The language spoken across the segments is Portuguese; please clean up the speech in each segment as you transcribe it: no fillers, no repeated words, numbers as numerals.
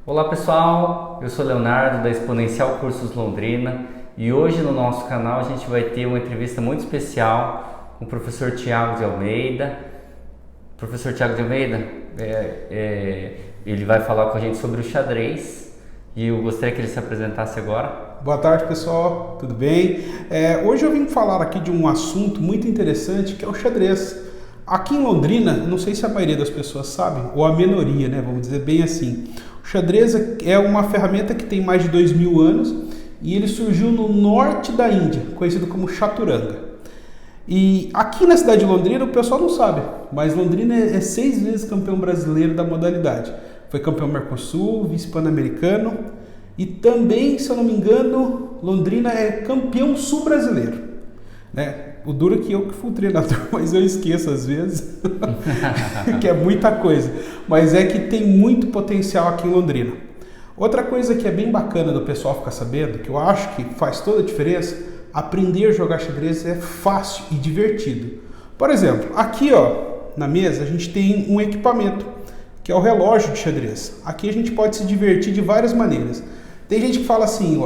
Olá pessoal, eu sou Leonardo da Exponencial Cursos Londrina e hoje no nosso canal a gente vai ter uma entrevista muito especial com o professor Thiago de Almeida. Professor Thiago de Almeida, ele vai falar com a gente sobre o xadrez e eu gostaria que ele se apresentasse agora. Boa tarde pessoal, tudo bem? Hoje eu vim falar aqui de um assunto muito interessante que é o xadrez. Aqui em Londrina, não sei se a maioria das pessoas sabem, ou a minoria, né? Vamos dizer bem assim. O xadrez é uma ferramenta que tem mais de 2000 anos e ele surgiu no norte da Índia, conhecido como chaturanga. E aqui na cidade de Londrina o pessoal não sabe, mas Londrina é 6 vezes campeão brasileiro da modalidade. Foi campeão Mercosul, vice-pan-americano e também, se eu não me engano, Londrina é campeão sul-brasileiro, né? O duro é que eu que fui treinador, mas eu esqueço às vezes, que é muita coisa. Mas é que tem muito potencial aqui em Londrina. Outra coisa que é bem bacana do pessoal ficar sabendo, que eu acho que faz toda a diferença, aprender a jogar xadrez é fácil e divertido. Por exemplo, aqui na mesa a gente tem um equipamento, que é o relógio de xadrez. Aqui a gente pode se divertir de várias maneiras. Tem gente que fala assim,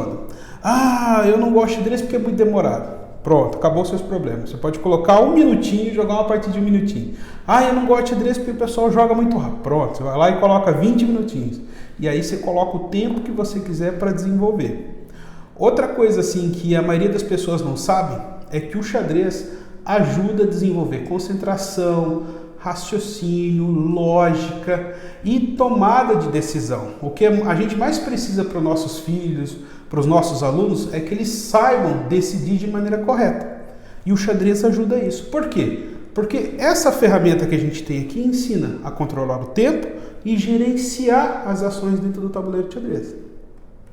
eu não gosto de xadrez porque é muito demorado. Pronto, acabou os seus problemas. Você pode colocar 1 minutinho e jogar uma partida de 1 minutinho. Eu não gosto de xadrez porque o pessoal joga muito rápido. Pronto, você vai lá e coloca 20 minutinhos. E aí você coloca o tempo que você quiser para desenvolver. Outra coisa assim que a maioria das pessoas não sabe é que o xadrez ajuda a desenvolver concentração, raciocínio, lógica e tomada de decisão. O que a gente mais precisa para os nossos filhos, para os nossos alunos, é que eles saibam decidir de maneira correta. E o xadrez ajuda isso. Por quê? Porque essa ferramenta que a gente tem aqui ensina a controlar o tempo e gerenciar as ações dentro do tabuleiro de xadrez.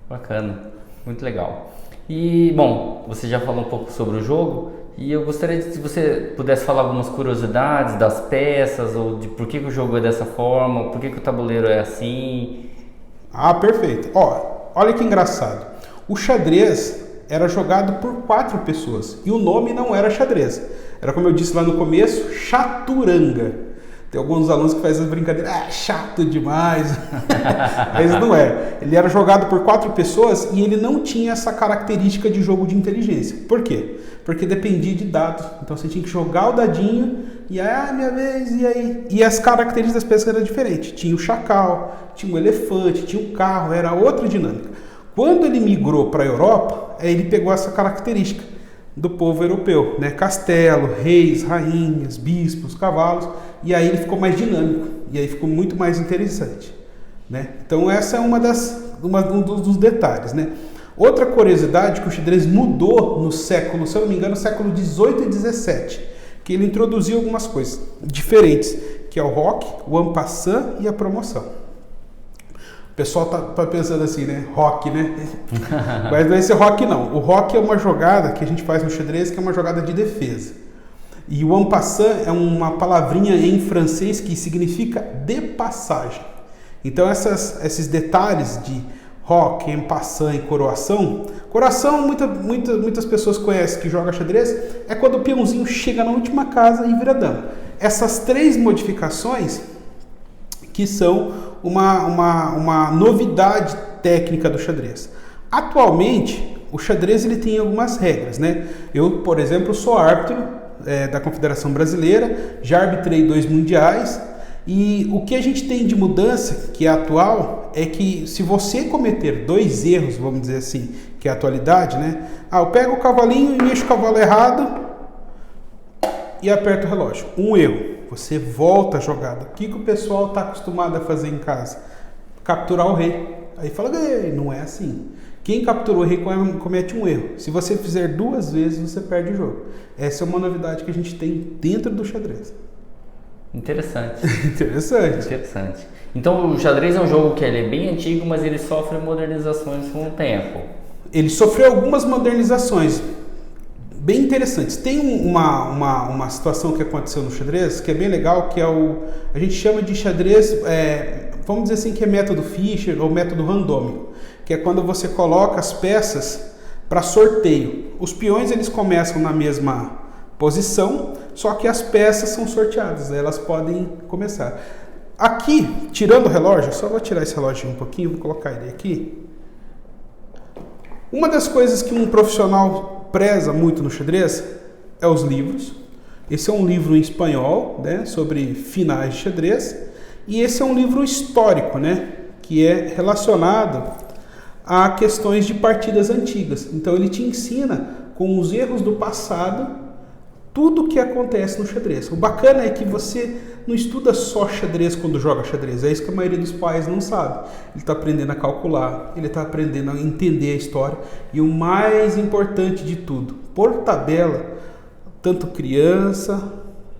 Bacana, muito legal. E, bom, você já falou um pouco sobre o jogo e eu gostaria de, se você pudesse falar algumas curiosidades das peças ou de por que o jogo é dessa forma, por que o tabuleiro é assim. Perfeito. Olha que engraçado. O xadrez era jogado por 4 pessoas e o nome não era xadrez. Era, como eu disse lá no começo, chaturanga. Tem alguns alunos que fazem as brincadeiras, chato demais. Mas não é. Ele era jogado por 4 pessoas e ele não tinha essa característica de jogo de inteligência. Por quê? Porque dependia de dados. Então você tinha que jogar o dadinho e aí, minha vez, e aí? E as características das peças eram diferentes. Tinha o chacal, tinha o elefante, tinha o carro, era outra dinâmica. Quando ele migrou para a Europa, ele pegou essa característica do povo europeu, né? Castelo, reis, rainhas, bispos, cavalos, e aí ele ficou mais dinâmico, e aí ficou muito mais interessante, né? Então essa é um dos detalhes, né? Outra curiosidade que o xadrez mudou no século, se eu não me engano, século 18 e 17, que ele introduziu algumas coisas diferentes, que é o roque, o en passant e a promoção. O pessoal tá pensando assim, né? Roque, né? Mas não é esse roque não. O roque é uma jogada que a gente faz no xadrez, que é uma jogada de defesa. E o en passant é uma palavrinha em francês que significa de passagem. Então esses detalhes de roque, en passant e coroação. Coroação muitas pessoas conhecem que joga xadrez. É quando o peãozinho chega na última casa e vira dama. Essas 3 modificações que são uma novidade técnica do xadrez. Atualmente, o xadrez ele tem algumas regras, né? Eu, por exemplo, sou árbitro da Confederação Brasileira, já arbitrei 2 mundiais, e o que a gente tem de mudança, que é atual, é que se você cometer 2 erros, vamos dizer assim, que é a atualidade, né? Eu pego o cavalinho e mexo o cavalo errado e aperto o relógio. Um erro. Você volta a jogada. O que o pessoal está acostumado a fazer em casa? Capturar o rei. Aí fala, não é assim. Quem capturou o rei comete um erro. Se você fizer 2 vezes, você perde o jogo. Essa é uma novidade que a gente tem dentro do xadrez. Interessante. Interessante. Então o xadrez é um jogo que ele é bem antigo, mas ele sofre modernizações com o tempo. Ele sofreu algumas modernizações bem interessantes. Tem uma situação que aconteceu no xadrez que é bem legal, que é a gente chama de xadrez, vamos dizer assim, que é método Fischer ou método randômico, que é quando você coloca as peças para sorteio. Os peões eles começam na mesma posição, só que as peças são sorteadas, elas podem começar. Aqui, tirando o relógio, só vou tirar esse relógio um pouquinho, vou colocar ele aqui. Uma das coisas que um profissional preza muito no xadrez é os livros. Esse é um livro em espanhol, né, sobre finais de xadrez. E esse é um livro histórico, né, que é relacionado a questões de partidas antigas. Então ele te ensina com os erros do passado tudo o que acontece no xadrez. O bacana é que você não estuda só xadrez quando joga xadrez. É isso que a maioria dos pais não sabe. Ele está aprendendo a calcular, ele está aprendendo a entender a história. E o mais importante de tudo, por tabela, tanto criança,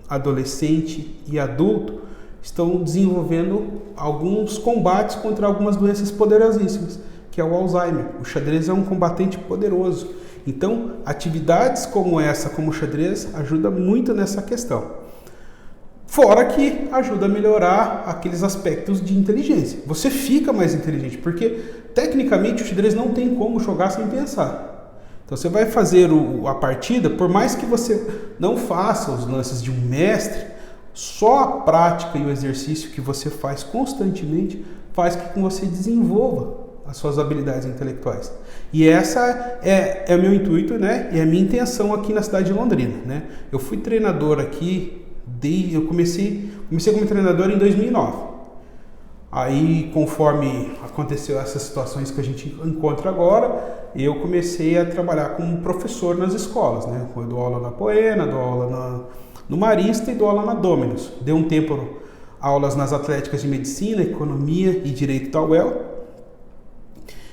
adolescente e adulto estão desenvolvendo alguns combates contra algumas doenças poderosíssimas, que é o Alzheimer. O xadrez é um combatente poderoso. Então, atividades como essa, como o xadrez, ajuda muito nessa questão. Fora que ajuda a melhorar aqueles aspectos de inteligência. Você fica mais inteligente, porque tecnicamente o xadrez não tem como jogar sem pensar. Então você vai fazer a partida, por mais que você não faça os lances de um mestre, só a prática e o exercício que você faz constantemente faz com que você desenvolva as suas habilidades intelectuais. E essa é o meu intuito, né? E a minha intenção aqui na cidade de Londrina, né? Eu fui treinador aqui, eu comecei como treinador em 2009. Aí, conforme aconteceu essas situações que a gente encontra agora, eu comecei a trabalhar como professor nas escolas, né? Eu dou aula na Poena, dou aula no Marista e dou aula na Dominus. Dei um tempo aulas nas Atléticas de Medicina, Economia e Direito da UEL.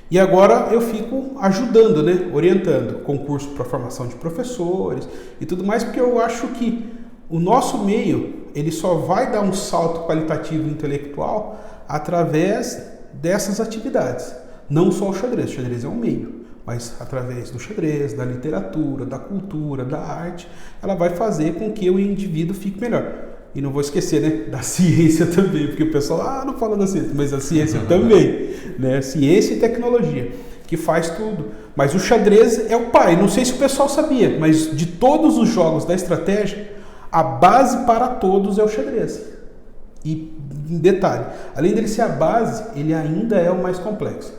E agora eu fico ajudando, né? Orientando concurso para formação de professores e tudo mais, porque eu acho que o nosso meio ele só vai dar um salto qualitativo e intelectual através dessas atividades. Não só o xadrez é um meio, mas através do xadrez, da literatura, da cultura, da arte, ela vai fazer com que o indivíduo fique melhor. E não vou esquecer, né, da ciência também, porque o pessoal, não fala da ciência, mas a ciência também, né, ciência e tecnologia, que faz tudo. Mas o xadrez é o pai, não sei se o pessoal sabia, mas de todos os jogos da estratégia, a base para todos é o xadrez. E, em detalhe, além dele ser a base, ele ainda é o mais complexo.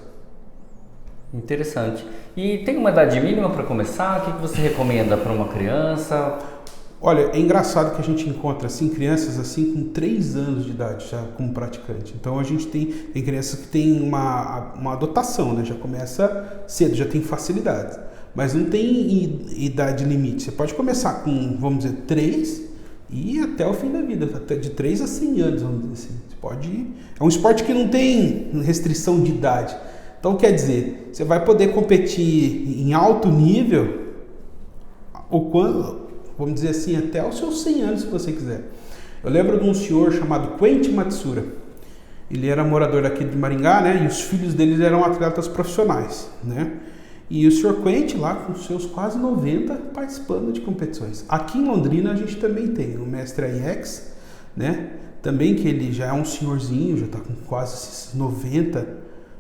Interessante. E tem uma idade mínima para começar? O que você recomenda para uma criança? Olha, é engraçado que a gente encontra assim, crianças assim com 3 anos de idade já como praticante. Então a gente tem crianças que tem uma dotação, né? Já começa cedo, já tem facilidade. Mas não tem idade limite. Você pode começar com, vamos dizer, 3 e até o fim da vida, até de 3 a 100 anos, vamos dizer assim. Você pode ir. É um esporte que não tem restrição de idade. Então quer dizer, você vai poder competir em alto nível ou quando, vamos dizer assim, até os seus 100 anos, se você quiser. Eu lembro de um senhor chamado Quentin Matsura. Ele era morador aqui de Maringá, né? E os filhos dele eram atletas profissionais, né? E o senhor Quentin lá com seus quase 90 participando de competições. Aqui em Londrina a gente também tem o mestre AIEX, né? Também que ele já é um senhorzinho, já está com quase 90,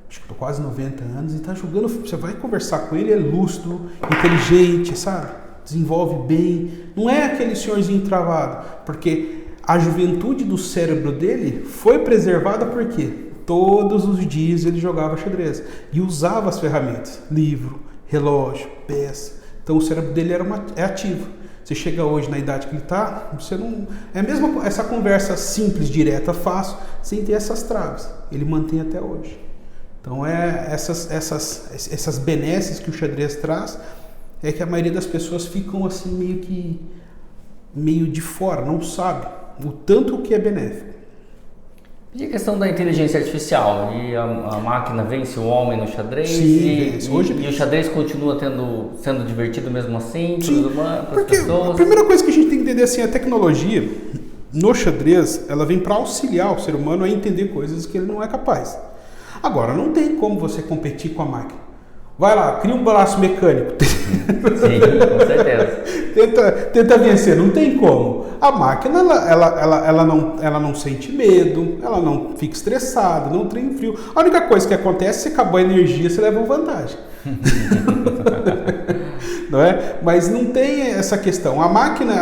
acho que quase 90 anos e está jogando. Você vai conversar com ele, é lúcido, inteligente, sabe? Desenvolve bem, não é aquele senhorzinho travado, porque a juventude do cérebro dele foi preservada porque todos os dias ele jogava xadrez e usava as ferramentas, livro, relógio, peça. Então o cérebro dele é ativo. Você chega hoje na idade que ele está, você não... É mesmo essa conversa simples, direta, fácil, sem ter essas traves. Ele mantém até hoje. Então essas benesses que o xadrez traz é que a maioria das pessoas ficam assim meio de fora, não sabe o tanto que é benéfico. E a questão da inteligência artificial? E a máquina vence o homem no xadrez? Sim, vence. E o xadrez continua sendo divertido mesmo assim? Sim, porque a primeira coisa que a gente tem que entender assim, a tecnologia no xadrez, ela vem para auxiliar o ser humano a entender coisas que ele não é capaz. Agora, não tem como você competir com a máquina. Vai lá, cria um braço mecânico. Sim, com certeza. Tenta vencer, não tem como. A máquina, ela não sente medo, ela não fica estressada, não tem frio. A única coisa que acontece, se acabou a energia, você leva vantagem. Não é? Mas não tem essa questão. A máquina,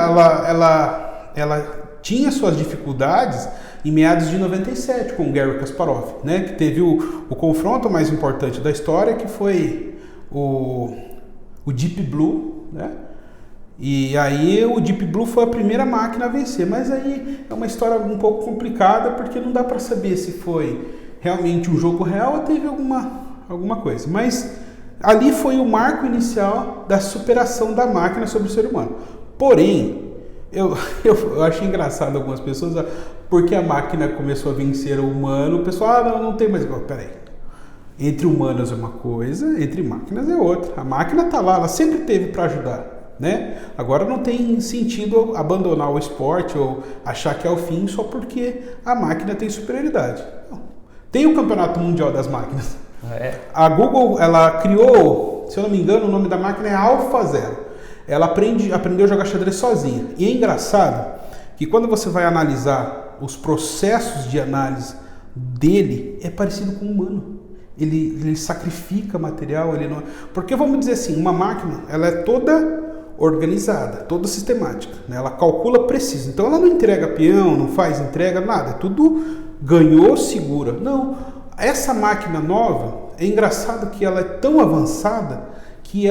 ela tinha suas dificuldades em meados de 97 com o Garry Kasparov, né? Que teve o confronto mais importante da história, que foi o Deep Blue, né? E aí o Deep Blue foi a primeira máquina a vencer, mas aí é uma história um pouco complicada, porque não dá para saber se foi realmente um jogo real ou teve alguma coisa. Mas ali foi o marco inicial da superação da máquina sobre o ser humano. Porém, eu achei engraçado algumas pessoas, porque a máquina começou a vencer o humano, o pessoal, não tem mais igual, peraí. Entre humanos é uma coisa, entre máquinas é outra. A máquina tá lá, ela sempre teve para ajudar. Né? Agora não tem sentido abandonar o esporte ou achar que é o fim só porque a máquina tem superioridade. Não. Tem o Campeonato Mundial das Máquinas. A Google, ela criou, se eu não me engano, o nome da máquina é AlphaZero. Ela aprendeu a jogar xadrez sozinha. E é engraçado que quando você vai analisar os processos de análise dele, é parecido com o humano. Ele sacrifica material, ele não... Porque vamos dizer assim, uma máquina, ela é toda organizada, toda sistemática, né? Ela calcula preciso, então ela não entrega peão, não faz entrega, nada, é tudo ganhou, segura. Não, essa máquina nova, é engraçado que ela é tão avançada que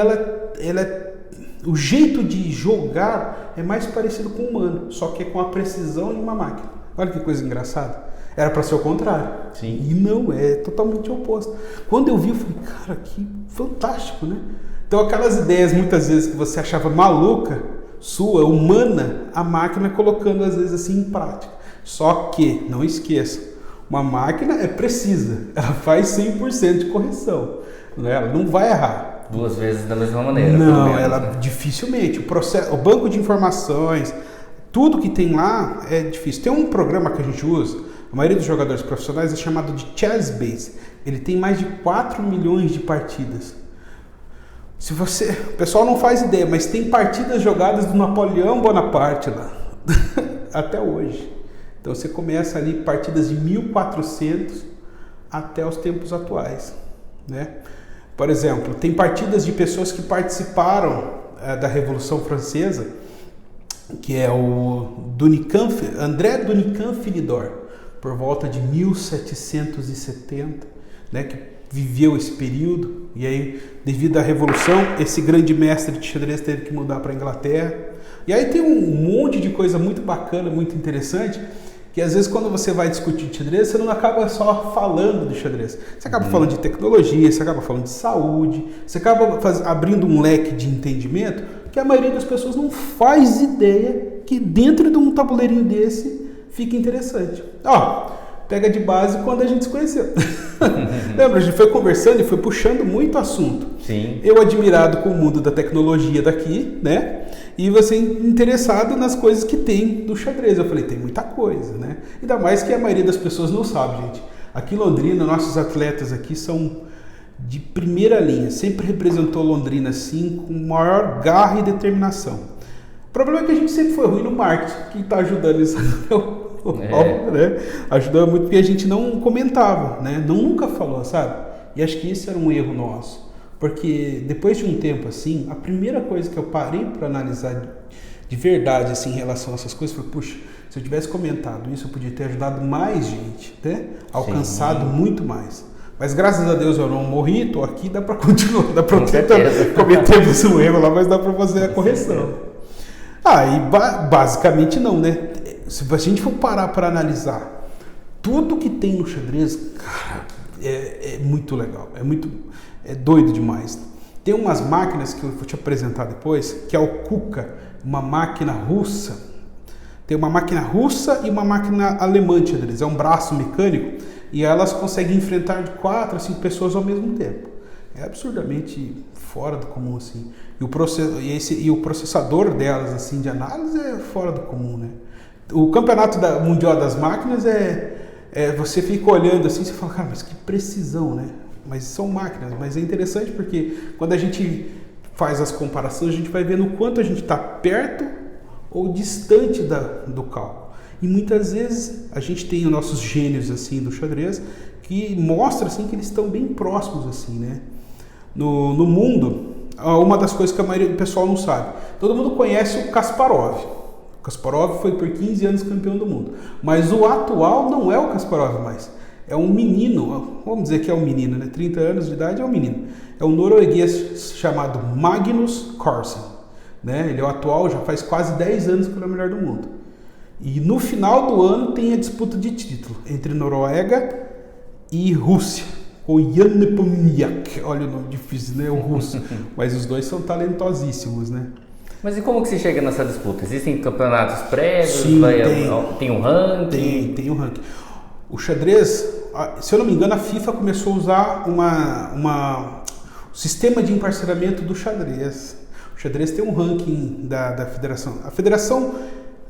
o jeito de jogar é mais parecido com o humano, só que é com a precisão de uma máquina. Olha que coisa engraçada. Era para ser o contrário. Sim. E não, é totalmente oposto. Quando eu vi, eu falei, cara, que fantástico, né? Então aquelas ideias muitas vezes que você achava maluca, sua, humana, a máquina colocando às vezes assim em prática. Só que, não esqueça, uma máquina é precisa, ela faz 100% de correção, né? Ela não vai errar. Duas vezes da mesma maneira. Não, menos, ela né? Dificilmente. O banco de informações, tudo que tem lá é difícil. Tem um programa que a gente usa, a maioria dos jogadores profissionais é chamado de ChessBase. Ele tem mais de 4 milhões de partidas. O pessoal não faz ideia, mas tem partidas jogadas do Napoleão Bonaparte lá, até hoje. Então você começa ali partidas de 1400 até os tempos atuais, né? Por exemplo, tem partidas de pessoas que participaram da Revolução Francesa, que é o André Dunican Philidor, por volta de 1770, né, que viveu esse período, e aí, devido à Revolução, esse grande mestre de xadrez teve que mudar para a Inglaterra. E aí tem um monte de coisa muito bacana, muito interessante, que às vezes quando você vai discutir xadrez, você não acaba só falando de xadrez. Você acaba falando de tecnologia, você acaba falando de saúde, você acaba abrindo um leque de entendimento que a maioria das pessoas não faz ideia que dentro de um tabuleirinho desse fica interessante. Pega de base quando a gente se conheceu. Lembra, a gente foi conversando e foi puxando muito assunto. Sim. Eu admirado com o mundo da tecnologia daqui, né? E você interessado nas coisas que tem do xadrez. Eu falei, tem muita coisa, né? Ainda mais que a maioria das pessoas não sabe, gente. Aqui em Londrina, nossos atletas aqui são de primeira linha. Sempre representou Londrina, assim, com maior garra e determinação. O problema é que a gente sempre foi ruim no marketing, que está ajudando isso. Óbvio, né? Ajudou muito porque a gente não comentava, né? Nunca falou, sabe? E acho que isso era um erro nosso. Porque depois de um tempo assim, a primeira coisa que eu parei para analisar de verdade assim, em relação a essas coisas foi, puxa, se eu tivesse comentado isso, eu podia ter ajudado mais gente, né? Alcançado Sim. muito mais. Mas graças a Deus eu não morri, estou aqui, dá para continuar, dá para cometemos um erro lá, mas dá para fazer a correção. Basicamente não, né? Se a gente for parar para analisar tudo que tem no xadrez, cara, é muito legal, é doido demais. Tem umas máquinas que eu vou te apresentar depois, que é o Kuka, uma máquina russa. Tem uma máquina russa e uma máquina alemã de xadrez, é um braço mecânico, e elas conseguem enfrentar de 4 a 5 pessoas ao mesmo tempo. É absurdamente fora do comum, assim. E o processador delas, assim, de análise é fora do comum, né? O campeonato mundial das máquinas você fica olhando assim, você fala, cara, mas que precisão, né? Mas são máquinas, mas é interessante porque quando a gente faz as comparações, a gente vai vendo o quanto a gente está perto ou distante do cálculo. E muitas vezes a gente tem os nossos gênios assim do xadrez que mostra assim que eles estão bem próximos assim, né? No mundo, uma das coisas que a maioria do pessoal não sabe, todo mundo conhece o Kasparov. Kasparov foi por 15 anos campeão do mundo. Mas o atual não é o Kasparov mais. É um menino, vamos dizer que é um menino, né? 30 anos de idade é um menino. É um norueguês chamado Magnus Carlsen. Né? Ele é o atual, já faz quase 10 anos que ele é o melhor do mundo. E no final do ano tem a disputa de título entre Noruega e Rússia. O Jan Nepomniachtchi, olha o nome difícil, né? O russo. Mas os dois são talentosíssimos, né? Mas e como que se chega nessa disputa? Existem campeonatos prévios? Sim, tem um ranking? Tem um ranking. O xadrez, se eu não me engano, a FIFA começou a usar um sistema de emparceramento do xadrez. O xadrez tem um ranking da federação. A federação,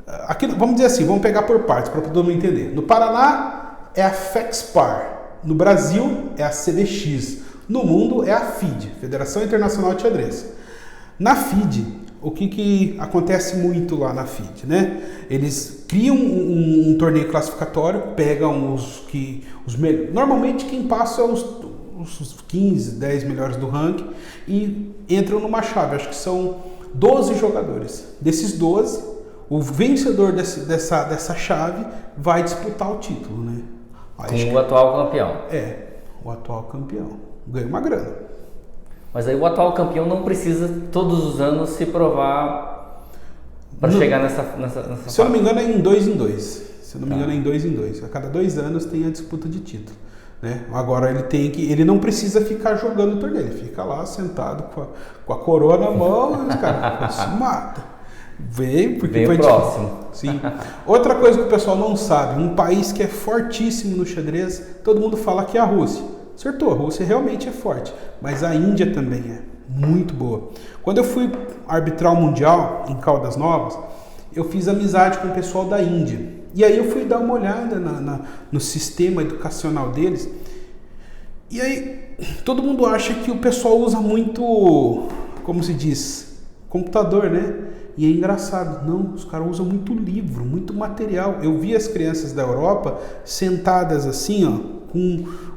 aqui, vamos dizer assim, vamos pegar por partes para todo mundo entender. No Paraná é a FEXPAR. No Brasil é a CBX. No mundo é a FIDE, Federação Internacional de Xadrez. Na FIDE, o que acontece muito lá na FIDE, né? Eles criam um torneio classificatório, pegam os melhores. Normalmente quem passa é os 15, 10 melhores do ranking e entram numa chave. Acho que são 12 jogadores. Desses 12, o vencedor dessa chave vai disputar o título, né? Com o atual campeão. O atual campeão. Ganha uma grana. Mas aí o atual campeão não precisa todos os anos se provar para chegar nessa Se eu não me engano é em 2 em 2. Se eu não me engano é em 2 em 2. A cada 2 anos tem a disputa de título. Né? Agora ele não precisa ficar jogando o torneio. Ele fica lá sentado com a coroa na mão e os caras se mata. Vem o próximo. Sim. Outra coisa que o pessoal não sabe, um país que é fortíssimo no xadrez, todo mundo fala que é a Rússia. Acertou, a Rússia realmente é forte, mas a Índia também é muito boa. Quando eu fui arbitrar o Mundial em Caldas Novas, eu fiz amizade com o pessoal da Índia. E aí eu fui dar uma olhada no sistema educacional deles. E aí todo mundo acha que o pessoal usa muito, como se diz, computador, né? E é engraçado, não, os caras usam muito livro, muito material. Eu vi as crianças da Europa sentadas assim, ó,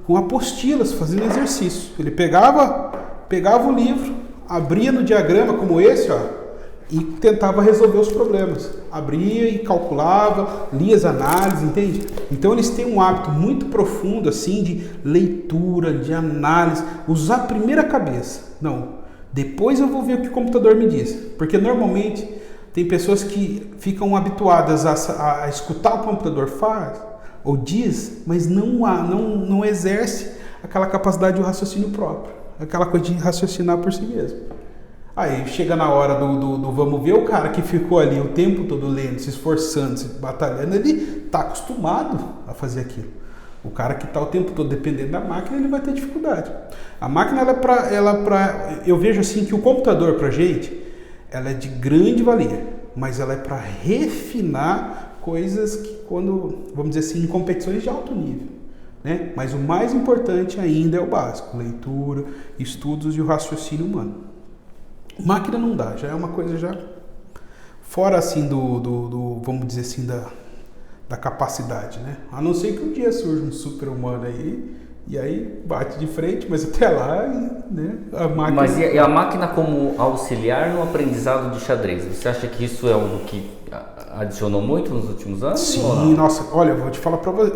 com apostilas, fazendo exercício. Ele pegava o livro, abria no diagrama como esse, ó, e tentava resolver os problemas. Abria e calculava, lia as análises, entende? Então eles têm um hábito muito profundo, assim, de leitura, de análise, usar primeiro a cabeça. Não. Depois eu vou ver o que o computador me diz. Porque normalmente tem pessoas que ficam habituadas a escutar o computador faz ou diz, mas não exerce aquela capacidade de raciocínio próprio. Aquela coisa de raciocinar por si mesmo. Aí chega na hora do vamos ver, o cara que ficou ali o tempo todo lendo, se esforçando, se batalhando, ele está acostumado a fazer aquilo. O cara que está o tempo todo dependendo da máquina, ele vai ter dificuldade. A máquina, eu vejo assim que o computador pra gente, ela é de grande valia, mas ela é para refinar coisas que quando, vamos dizer assim, em competições de alto nível, né? Mas o mais importante ainda é o básico, leitura, estudos e o raciocínio humano. Máquina não dá, já é uma coisa já fora assim vamos dizer assim, da capacidade, né? A não ser que um dia surja um super-humano aí, e aí bate de frente, mas até lá, né, a máquina... Mas e a máquina como auxiliar no aprendizado de xadrez? Você acha que isso é algo que adicionou muito nos últimos anos? Sim, nossa, olha, eu vou te falar para você,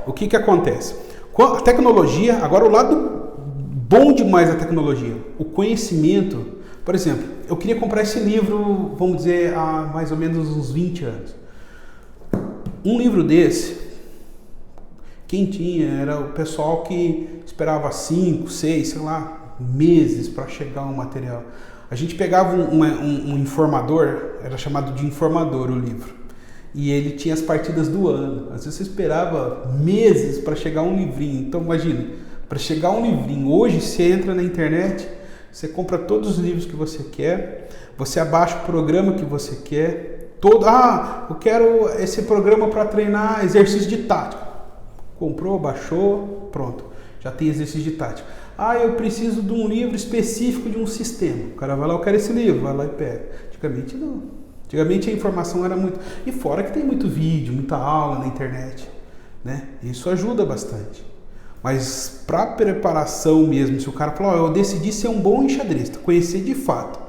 o que acontece? A tecnologia, agora o lado bom demais da tecnologia, o conhecimento, por exemplo, eu queria comprar esse livro, vamos dizer, há mais ou menos uns 20 anos. Um livro desse, quem tinha era o pessoal que esperava 5, 6, sei lá, meses para chegar um material. A gente pegava um informador, era chamado de informador o livro, e ele tinha as partidas do ano. Às vezes você esperava meses para chegar um livrinho. Então imagina, para chegar um livrinho, hoje você entra na internet, você compra todos os livros que você quer, você abaixa o programa que você quer, eu quero esse programa para treinar exercício de tática. Comprou, baixou, pronto, já tem exercício de tática. Eu preciso de um livro específico de um sistema. O cara vai lá, eu quero esse livro, vai lá e pega. Antigamente não. Antigamente a informação era muito... E fora que tem muito vídeo, muita aula na internet, né? Isso ajuda bastante. Mas para preparação mesmo, se o cara falar, eu decidi ser um bom enxadrista, conhecer de fato,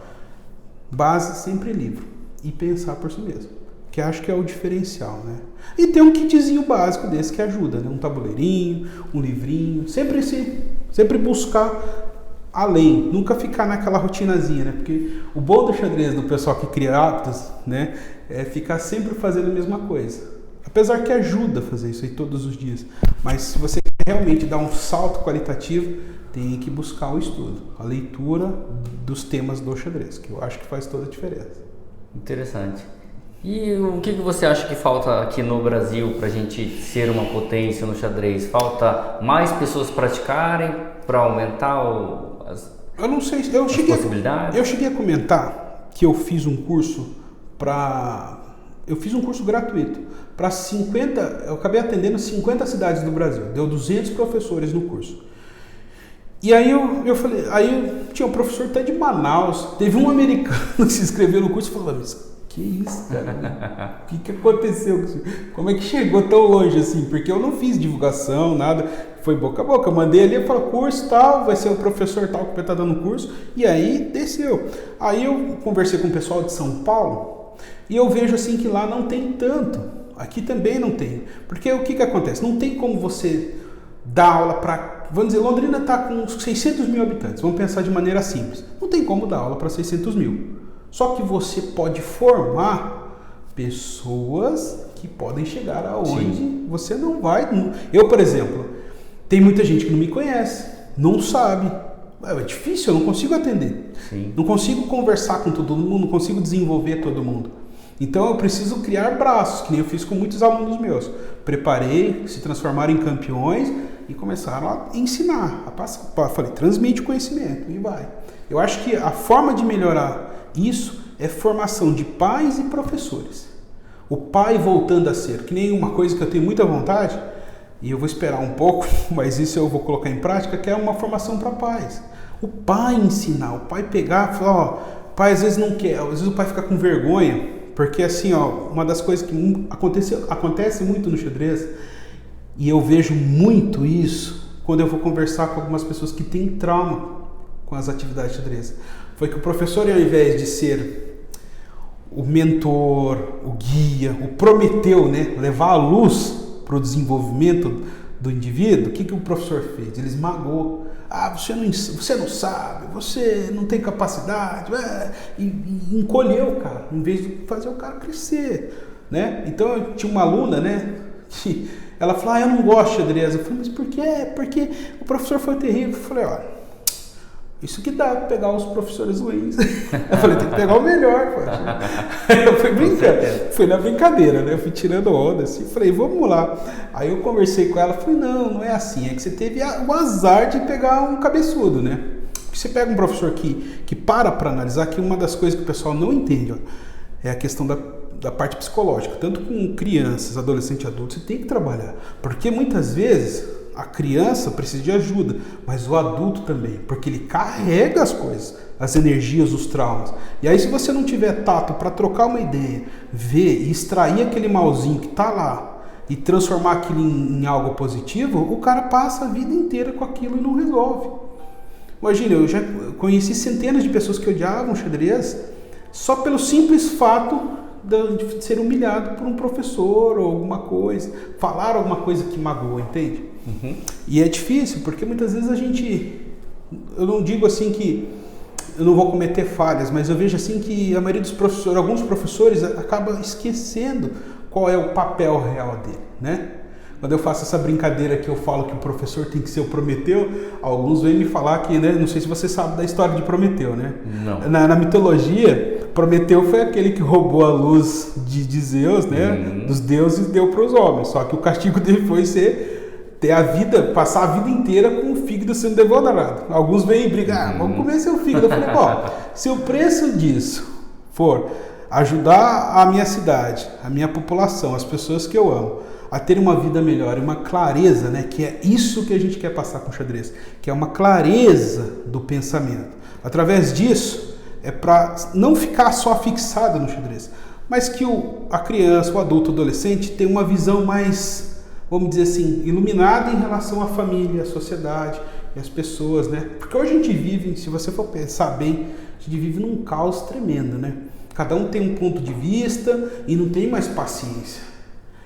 base sempre livro. e pensar por si mesmo, que acho que é o diferencial, né? E ter um kitzinho básico desse que ajuda, né? Um tabuleirinho, um livrinho, sempre buscar além, nunca ficar naquela rotinazinha, né? Porque o bom do xadrez, do pessoal que cria hábitos, né, é ficar sempre fazendo a mesma coisa. Apesar que ajuda a fazer isso aí todos os dias, mas se você quer realmente dar um salto qualitativo, tem que buscar o estudo, a leitura dos temas do xadrez, que eu acho que faz toda a diferença. Interessante. E o que você acha que falta aqui no Brasil para a gente ser uma potência no xadrez? Falta mais pessoas praticarem para aumentar eu não sei, possibilidades? Eu cheguei a comentar que eu fiz um curso gratuito para 50, eu acabei atendendo 50 cidades do Brasil, deu 200 professores no curso. E aí eu falei, tinha um professor até de Manaus, teve um americano que se inscreveu no curso e falou, mas que isso, cara? O que aconteceu? Como é que chegou tão longe assim? Porque eu não fiz divulgação, nada, foi boca a boca. Eu mandei ali, eu falei, curso tal, vai ser o professor tal que vai estar dando o curso, e aí desceu. Aí eu conversei com o pessoal de São Paulo, e eu vejo assim que lá não tem tanto, aqui também não tem. Porque o que acontece? Não tem como você dar aula para, vamos dizer, Londrina está com 600 mil habitantes, vamos pensar de maneira simples. Não tem como dar aula para 600 mil. Só que você pode formar pessoas que podem chegar aonde você não vai. Eu, por exemplo, tem muita gente que não me conhece, não sabe. É difícil, eu não consigo atender. Sim. Não consigo conversar com todo mundo, não consigo desenvolver todo mundo. Então eu preciso criar braços, que nem eu fiz com muitos alunos meus. Preparei, se transformaram em campeões e começaram a ensinar, a passar. Falei, transmite o conhecimento e vai. Eu acho que a forma de melhorar isso é formação de pais e professores. O pai voltando a ser, que nem uma coisa que eu tenho muita vontade, e eu vou esperar um pouco, mas isso eu vou colocar em prática, que é uma formação para pais. O pai ensinar, o pai pegar e falar, ó, pai às vezes não quer, às vezes o pai fica com vergonha, porque assim, ó, uma das coisas que acontece muito no xadrez, e eu vejo muito isso quando eu vou conversar com algumas pessoas que têm trauma com as atividades de xadrez, foi que o professor, ao invés de ser o mentor, o guia, o prometeu, né, levar a luz para o desenvolvimento do indivíduo, o que o professor fez? Ele esmagou. Ah, você não sabe, você não tem capacidade, e encolheu o cara, em vez de fazer o cara crescer, né? Então eu tinha uma aluna, né, que ela falou, eu não gosto de xadrez. Eu falei, mas por quê? Porque o professor foi terrível. Eu falei, olha, isso que dá pra pegar os professores ruins. Eu falei, tem que pegar o melhor, pô. Eu fui brincando, fui na brincadeira, né? Eu fui tirando onda, assim, falei, vamos lá. Aí eu conversei com ela, falei, não é assim, é que você teve o azar de pegar um cabeçudo, né? Porque você pega um professor que para analisar, que uma das coisas que o pessoal não entende, ó, é a questão da parte psicológica. Tanto com crianças, adolescentes e adultos, você tem que trabalhar. Porque muitas vezes a criança precisa de ajuda, mas o adulto também, porque ele carrega as coisas, as energias, os traumas. E aí se você não tiver tato para trocar uma ideia, ver e extrair aquele malzinho que está lá e transformar aquilo em algo positivo, o cara passa a vida inteira com aquilo e não resolve. Imagina, eu já conheci centenas de pessoas que odiavam xadrez só pelo simples fato de ser humilhado por um professor ou alguma coisa, falar alguma coisa que magoa, entende? Uhum. E é difícil, porque muitas vezes eu não digo assim que eu não vou cometer falhas, mas eu vejo assim que a maioria dos professores, alguns professores acabam esquecendo qual é o papel real dele, né? Quando eu faço essa brincadeira que eu falo que o professor tem que ser o Prometeu, alguns vêm me falar que, né, não sei se você sabe da história de Prometeu, né? Não. Na mitologia, Prometeu foi aquele que roubou a luz de Zeus, né, dos deuses, e deu para os homens. Só que o castigo dele foi passar a vida inteira com o fígado sendo devorado. Alguns vêm brigar, vamos comer seu fígado. Eu falei, bom, se o preço disso for ajudar a minha cidade, a minha população, as pessoas que eu amo, a ter uma vida melhor e uma clareza, né, que é isso que a gente quer passar com o xadrez, que é uma clareza do pensamento. Através disso, é para não ficar só fixado no xadrez, mas que a criança, o adulto, o adolescente tenha uma visão mais, vamos dizer assim, iluminada em relação à família, à sociedade e às pessoas, né? Porque hoje a gente vive, se você for pensar bem, a gente vive num caos tremendo, né? Cada um tem um ponto de vista e não tem mais paciência.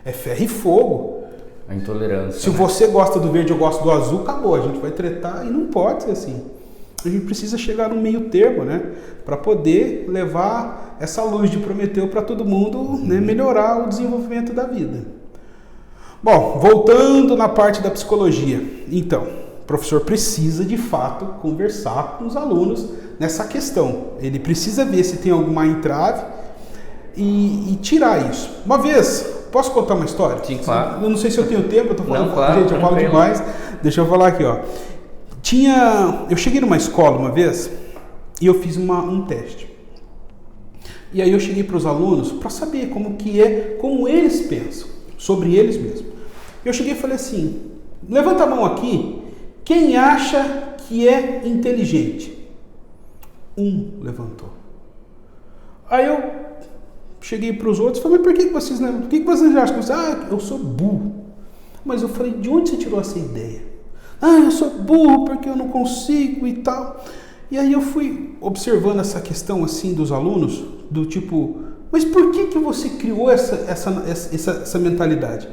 É ferro e fogo. A intolerância. Se você gosta do verde, eu gosto do azul, acabou. A gente vai tretar e não pode ser assim. A gente precisa chegar no meio termo, né? Para poder levar essa luz de Prometeu para todo mundo, né? Melhorar o desenvolvimento da vida. Bom, voltando na parte da psicologia. Então, o professor precisa de fato conversar com os alunos nessa questão. Ele precisa ver se tem alguma entrave e tirar isso. Uma vez, posso contar uma história? Sim, claro. Eu não sei se eu tenho tempo, eu tô falando, não, claro, gente, eu falo demais. Deixa eu falar aqui, ó. Eu cheguei numa escola uma vez e eu fiz um teste. E aí eu cheguei para os alunos para saber como eles pensam sobre eles mesmos. Eu cheguei e falei assim: levanta a mão aqui, quem acha que é inteligente? Um levantou. Aí eu cheguei para os outros e falei: mas por que vocês não? Por que vocês acham que eu sou burro? Mas eu falei: de onde você tirou essa ideia? Eu sou burro porque eu não consigo e tal. E aí eu fui observando essa questão assim dos alunos, do tipo, mas por que você criou essa mentalidade?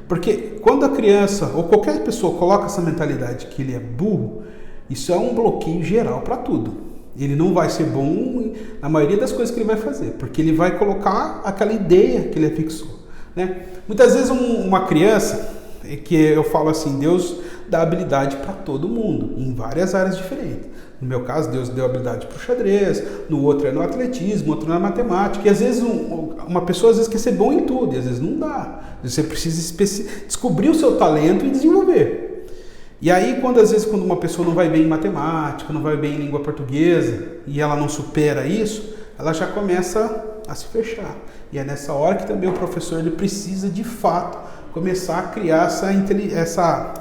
Porque quando a criança ou qualquer pessoa coloca essa mentalidade que ele é burro, isso é um bloqueio geral para tudo. Ele não vai ser bom na maioria das coisas que ele vai fazer, porque ele vai colocar aquela ideia que ele fixou, né? Muitas vezes uma criança, que eu falo assim, Deus dá habilidade para todo mundo, em várias áreas diferentes. No meu caso, Deus deu habilidade para o xadrez, no outro é no atletismo, outro na matemática. E às vezes uma pessoa quer ser bom em tudo, e às vezes não dá. Você precisa descobrir o seu talento e desenvolver. E aí, quando uma pessoa não vai bem em matemática, não vai bem em língua portuguesa, e ela não supera isso, ela já começa a se fechar. E é nessa hora que também o professor ele precisa, de fato, começar a criar essa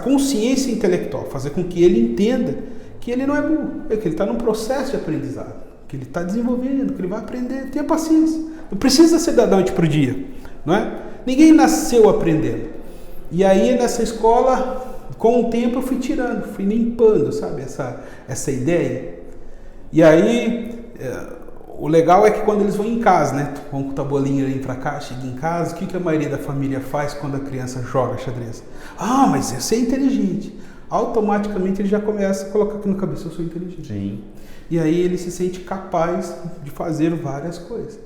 consciência intelectual, fazer com que ele entenda que ele não é burro, que ele está num processo de aprendizado, que ele está desenvolvendo, que ele vai aprender. Tenha paciência. Não precisa ser da noite para o dia, não é? Ninguém nasceu aprendendo. E aí nessa escola, com o tempo eu fui tirando, fui limpando, sabe, essa ideia. E aí o legal é que quando eles vão em casa, né, vão com o tabulinho ali pra cá, chega em casa, o que a maioria da família faz quando a criança joga xadrez? Mas você é inteligente. Automaticamente ele já começa a colocar aqui na cabeça: eu sou inteligente. Sim. E aí ele se sente capaz de fazer várias coisas,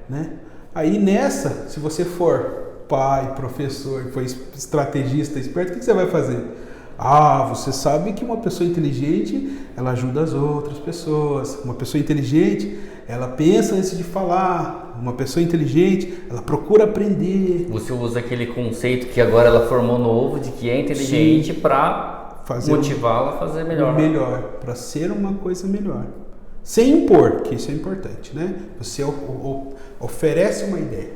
né? Aí nessa, se você for pai, professor, for estrategista, esperto, o que você vai fazer? Você sabe que uma pessoa inteligente, ela ajuda as outras pessoas. Uma pessoa inteligente, ela pensa antes de falar. Uma pessoa inteligente, ela procura aprender. Você usa aquele conceito que agora ela formou novo, de que é inteligente, para motivá-la a fazer melhor. Melhor, para ser uma coisa melhor. Sem impor, que isso é importante, né? Você oferece uma ideia,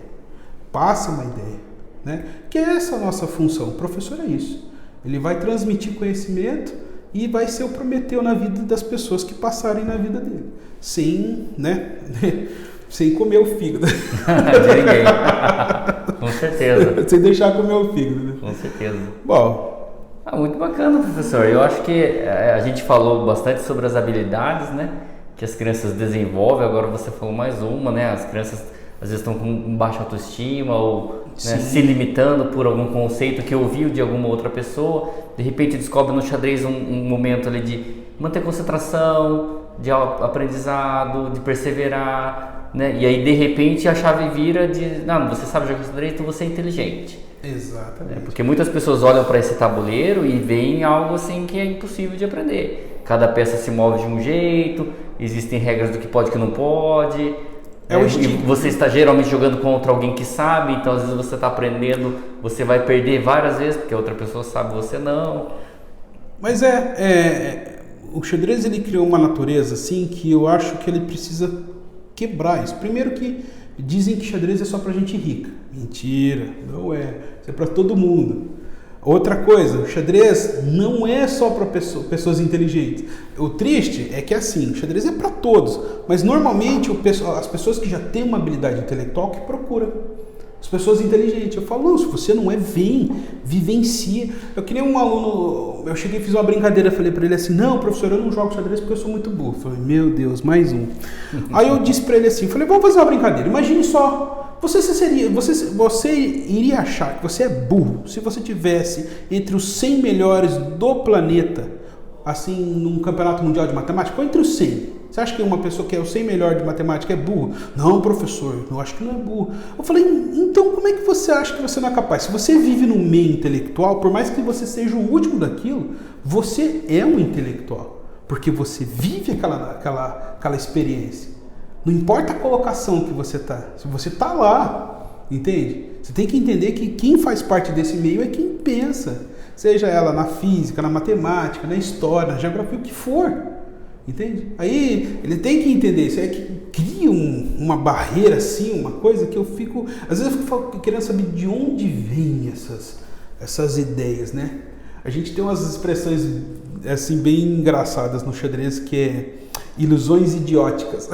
passa uma ideia, né? Que é essa a nossa função. O professor é isso. Ele vai transmitir conhecimento e vai ser o Prometeu na vida das pessoas que passarem na vida dele. Sem comer o fígado. De ninguém. Com certeza. Sem deixar comer o fígado. Né? Com certeza. Bom. Muito bacana, professor. Eu acho que a gente falou bastante sobre as habilidades, né, que as crianças desenvolvem. Agora você falou mais uma, né? As crianças às vezes estão com baixa autoestima ou se limitando por algum conceito que ouviu de alguma outra pessoa. De repente descobre no xadrez um momento ali de manter concentração, de aprendizado, de perseverar, né? E aí de repente a chave vira de, não, você sabe jogar xadrez, então você é inteligente. Exatamente. Porque muitas pessoas olham para esse tabuleiro e veem algo assim que é impossível de aprender. Cada peça se move de um jeito, existem regras do que pode e que não pode. E você está geralmente jogando contra alguém que sabe, então às vezes você está aprendendo, você vai perder várias vezes, porque a outra pessoa sabe, você não. Mas o xadrez ele criou uma natureza assim que eu acho que ele precisa quebrar isso. Primeiro que dizem que xadrez é só pra gente rica. Mentira, não é. Isso é pra todo mundo. Outra coisa, o xadrez não é só para pessoas inteligentes. O triste é que assim, o xadrez é para todos, mas normalmente as pessoas que já têm uma habilidade intelectual que procuram. As pessoas inteligentes. Eu falo, não, se você não é, vivencia. Eu queria um aluno eu cheguei e fiz uma brincadeira, falei para ele assim, não, professor, eu não jogo xadrez porque eu sou muito burro. Eu falei, meu Deus, mais um. Aí eu disse para ele assim, falei, vamos fazer uma brincadeira, imagine só, você iria achar que você é burro se você tivesse entre os 100 melhores do planeta, assim, num campeonato mundial de matemática, ou entre os 100. Você acha que uma pessoa que é o 100 melhor de matemática é burro? Não, professor, eu acho que não é burro. Eu falei, então como é que você acha que você não é capaz? Se você vive no meio intelectual, por mais que você seja o último daquilo, você é um intelectual. Porque você vive aquela experiência. Não importa a colocação que você está. Se você está lá, entende? Você tem que entender que quem faz parte desse meio é quem pensa. Seja ela na física, na matemática, na história, na geografia, o que for. Entende? Aí ele tem que entender isso, é que cria uma barreira assim, uma coisa que eu fico, às vezes eu fico querendo saber de onde vêm essas ideias, né? A gente tem umas expressões assim bem engraçadas no xadrez que é ilusões idióticas,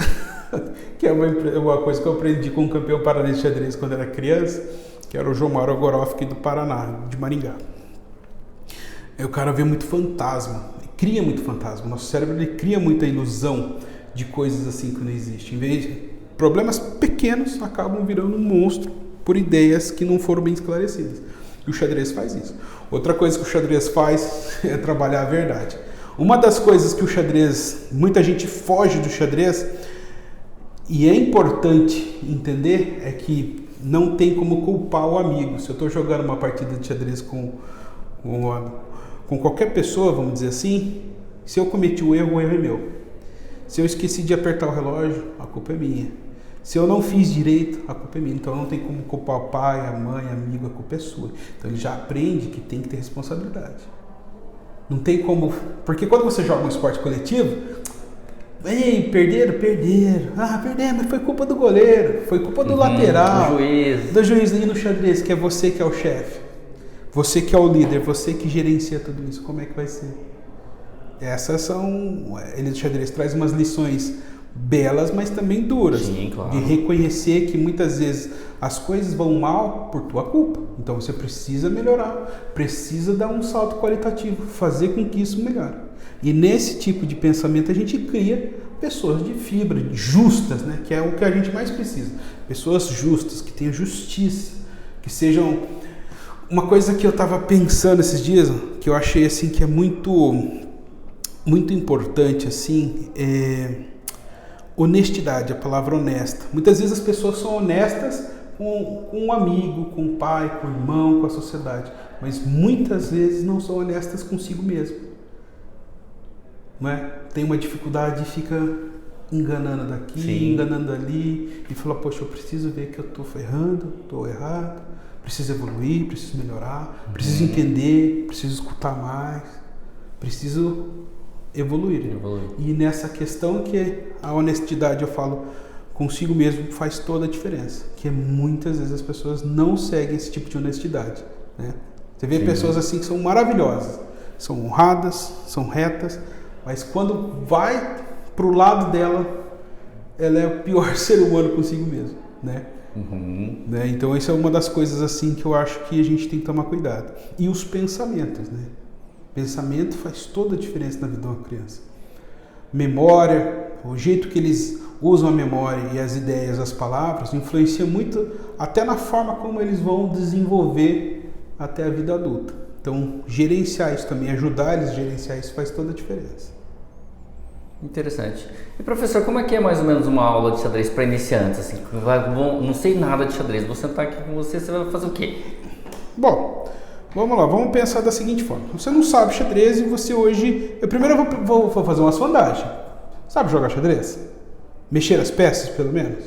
que é uma coisa que eu aprendi com um campeão paranaense de xadrez quando era criança, que era o João Mauro Agoroff do Paraná, de Maringá. Aí o cara vê muito fantasma. Cria muito fantasma, nosso cérebro ele cria muita ilusão de coisas assim que não existem. Em vez de problemas pequenos acabam virando um monstro por ideias que não foram bem esclarecidas. E o xadrez faz isso. Outra coisa que o xadrez faz é trabalhar a verdade. Uma das coisas que o xadrez, muita gente foge do xadrez, e é importante entender, é que não tem como culpar o amigo. Se eu estou jogando uma partida de xadrez com qualquer pessoa, vamos dizer assim, se eu cometi o erro é meu. Se eu esqueci de apertar o relógio, a culpa é minha. Se eu não fiz direito, a culpa é minha. Então não tem como culpar o pai, a mãe, amigo, a culpa é sua. Então ele já aprende que tem que ter responsabilidade. Não tem como... Porque quando você joga um esporte coletivo, ei, perderam. Ah, perdemos, mas foi culpa do goleiro, foi culpa do lateral, do juiz. E no xadrez, que é você que é o chefe. Você que é o líder, você que gerencia tudo isso, como é que vai ser? Essas são... Ele do xadrez traz umas lições belas, mas também duras. Sim, claro. De reconhecer que muitas vezes as coisas vão mal por tua culpa. Então você precisa melhorar, precisa dar um salto qualitativo, fazer com que isso melhore. E nesse tipo de pensamento a gente cria pessoas de fibra, justas, né? Que é o que a gente mais precisa. Pessoas justas, que tenham justiça, que sejam... Uma coisa que eu estava pensando esses dias, que eu achei assim que é muito importante, assim, é honestidade, a palavra honesta. Muitas vezes as pessoas são honestas com um amigo, com o pai, com o irmão, com a sociedade, mas muitas vezes não são honestas consigo mesmo. Não é? Tem uma dificuldade e fica enganando daqui, sim, enganando ali, e fala, poxa, eu preciso ver que eu estou errando, estou errado. Preciso evoluir, preciso melhorar, preciso entender, preciso escutar mais, preciso evoluir. E nessa questão que a honestidade, eu falo, consigo mesmo faz toda a diferença. Que muitas vezes as pessoas não seguem esse tipo de honestidade. Né? Você vê, sim, pessoas assim que são maravilhosas, são honradas, são retas, mas quando vai para o lado dela, ela é o pior ser humano consigo mesmo. Né? Né? Então isso é uma das coisas assim que eu acho que a gente tem que tomar cuidado. E os pensamentos, né? Pensamento faz toda a diferença na vida de uma criança. Memória, o jeito que eles usam a memória e as ideias, as palavras, influencia muito até na forma como eles vão desenvolver até a vida adulta. Então gerenciar isso também, ajudar eles a gerenciar isso faz toda a diferença. Interessante. E professor, como é que é mais ou menos uma aula de xadrez para iniciantes? Assim, não sei nada de xadrez, vou sentar aqui com você vai fazer o quê? Bom, vamos lá, vamos pensar da seguinte forma. Você não sabe xadrez e você hoje... Primeiro eu vou fazer uma sondagem. Sabe jogar xadrez? Mexer as peças, pelo menos?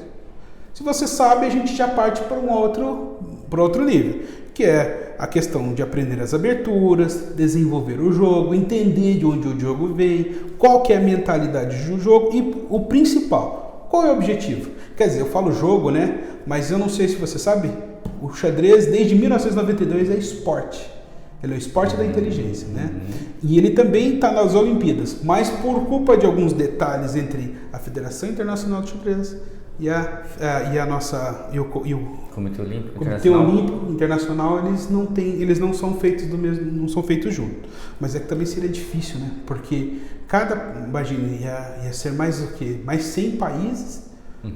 Se você sabe, a gente já parte para outro nível, que é a questão de aprender as aberturas, desenvolver o jogo, entender de onde o jogo vem, qual que é a mentalidade do jogo e o principal, qual é o objetivo. Quer dizer, eu falo jogo, né? Mas eu não sei se você sabe, o xadrez desde 1992 é esporte. Ele é o esporte da inteligência, né? E ele também está nas Olimpíadas, mas por culpa de alguns detalhes entre a Federação Internacional de Xadrez, e o Comitê Olímpico Comitê Internacional. Olímpico Internacional, eles não são feitos não são feitos juntos. Mas é que também seria difícil, né? Porque imagina, ia ser mais o quê? Mais 100 países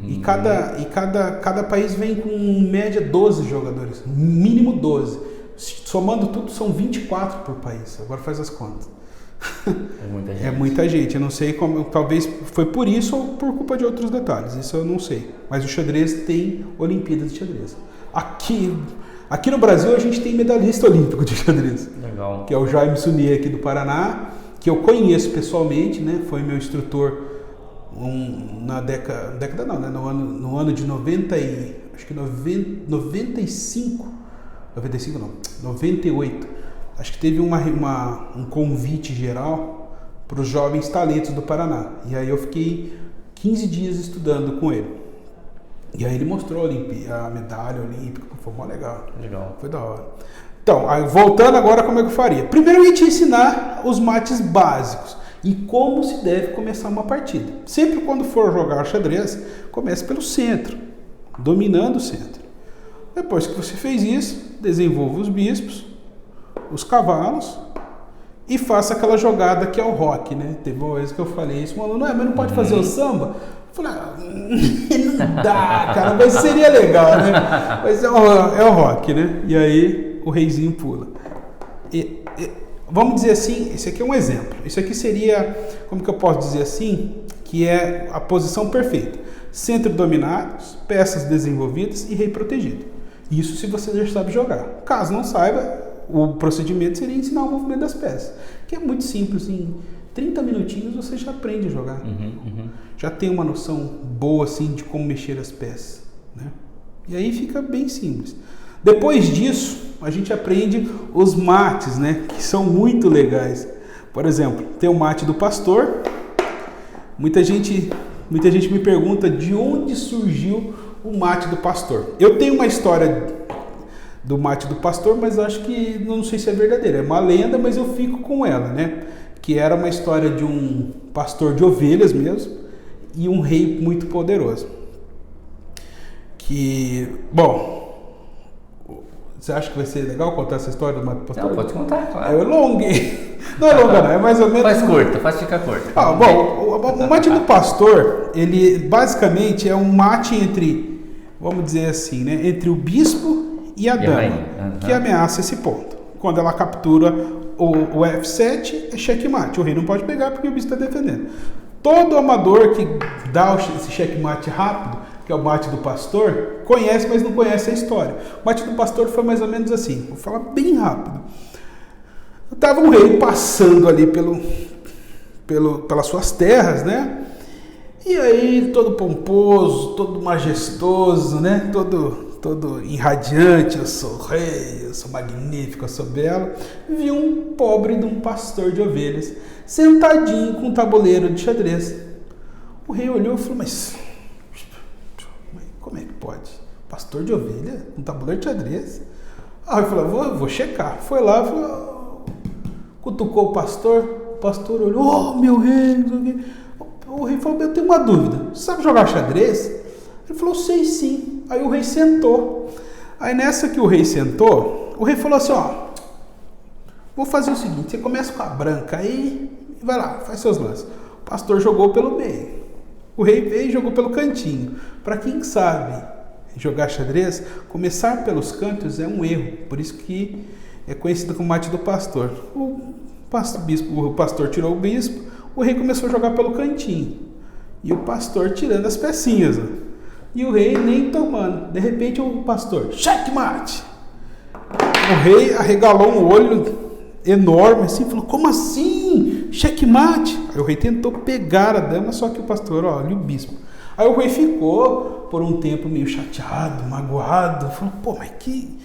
e cada país vem com em média 12 jogadores, mínimo 12. Somando tudo são 24 por país. Agora faz as contas. É muita gente. É muita gente. Eu não sei como, talvez foi por isso ou por culpa de outros detalhes. Isso eu não sei. Mas o xadrez tem Olimpíadas de xadrez. Aqui no Brasil a gente tem medalhista olímpico de xadrez. Legal. Que é o Jaime Sunier aqui do Paraná, que eu conheço pessoalmente, né? Foi meu instrutor no ano de 98. Acho que teve um convite geral para os jovens talentos do Paraná. E aí eu fiquei 15 dias estudando com ele. E aí ele mostrou a medalha olímpica, foi mó legal. Legal. Foi da hora. Então, voltando agora, como é que eu faria? Primeiro eu ia te ensinar os mates básicos e como se deve começar uma partida. Sempre quando for jogar xadrez, comece pelo centro, dominando o centro. Depois que você fez isso, desenvolva os bispos, os cavalos e faça aquela jogada que é o rock, né? Teve uma vez que eu falei isso, mano, mas não pode fazer o samba? Eu falei, não dá, cara, mas seria legal, né? Mas é o rock, né? E aí o reizinho pula. Vamos dizer assim, esse aqui é um exemplo. Isso aqui seria, como que eu posso dizer assim, que é a posição perfeita. Centro dominados, peças desenvolvidas e rei protegido. Isso se você já sabe jogar. Caso não saiba, o procedimento seria ensinar o movimento das peças, que é muito simples. Em 30 minutinhos você já aprende a jogar. Já tem uma noção boa assim de como mexer as peças, né? E aí fica bem simples. Depois disso, a gente aprende os mates, né? Que são muito legais. Por exemplo, tem o mate do pastor. Muita gente me pergunta de onde surgiu o mate do pastor. Eu tenho uma história do mate do pastor, mas acho que não sei se é verdadeira. É uma lenda, mas eu fico com ela, né? Que era uma história de um pastor de ovelhas mesmo e um rei muito poderoso. Você acha que vai ser legal contar essa história do mate do pastor? Não, pode contar, claro. É longue. Não é longa, não. É mais ou menos... Faz ficar curto. O mate do pastor, ele basicamente é um mate entre, vamos dizer assim, né? Entre o bispo e a dama, que ameaça esse ponto. Quando ela captura o F7, é checkmate. O rei não pode pegar porque o bispo está defendendo. Todo amador que dá esse checkmate rápido, que é o mate do pastor, conhece, mas não conhece a história. O mate do pastor foi mais ou menos assim. Vou falar bem rápido. Estava um rei passando ali pelas suas terras, né? E aí, todo pomposo, todo majestoso, né? Todo irradiante, eu sou rei, eu sou magnífico, eu sou belo. Vi um pobre de um pastor de ovelhas, sentadinho com um tabuleiro de xadrez. O rei olhou e falou, mas como é que pode? Pastor de ovelha? Um tabuleiro de xadrez? Aí ele falou, vou checar. Foi lá, cutucou o pastor olhou, oh, meu rei, o rei falou, eu tenho uma dúvida, você sabe jogar xadrez? Ele falou, sei sim. Aí o rei sentou. Aí nessa que o rei sentou, o rei falou assim, vou fazer o seguinte, você começa com a branca aí, e vai lá, faz seus lances. O pastor jogou pelo meio, o rei veio e jogou pelo cantinho. Para quem sabe jogar xadrez, começar pelos cantos é um erro, por isso que é conhecido como mate do pastor. O pastor tirou o bispo, o rei começou a jogar pelo cantinho. E o pastor tirando as pecinhas. E o rei nem tomando. De repente o pastor, checkmate! O rei arregalou um olho enorme assim, falou, como assim? Checkmate! Aí o rei tentou pegar a dama, só que o pastor, olha o bispo. Aí o rei ficou por um tempo meio chateado, magoado, falou, mas que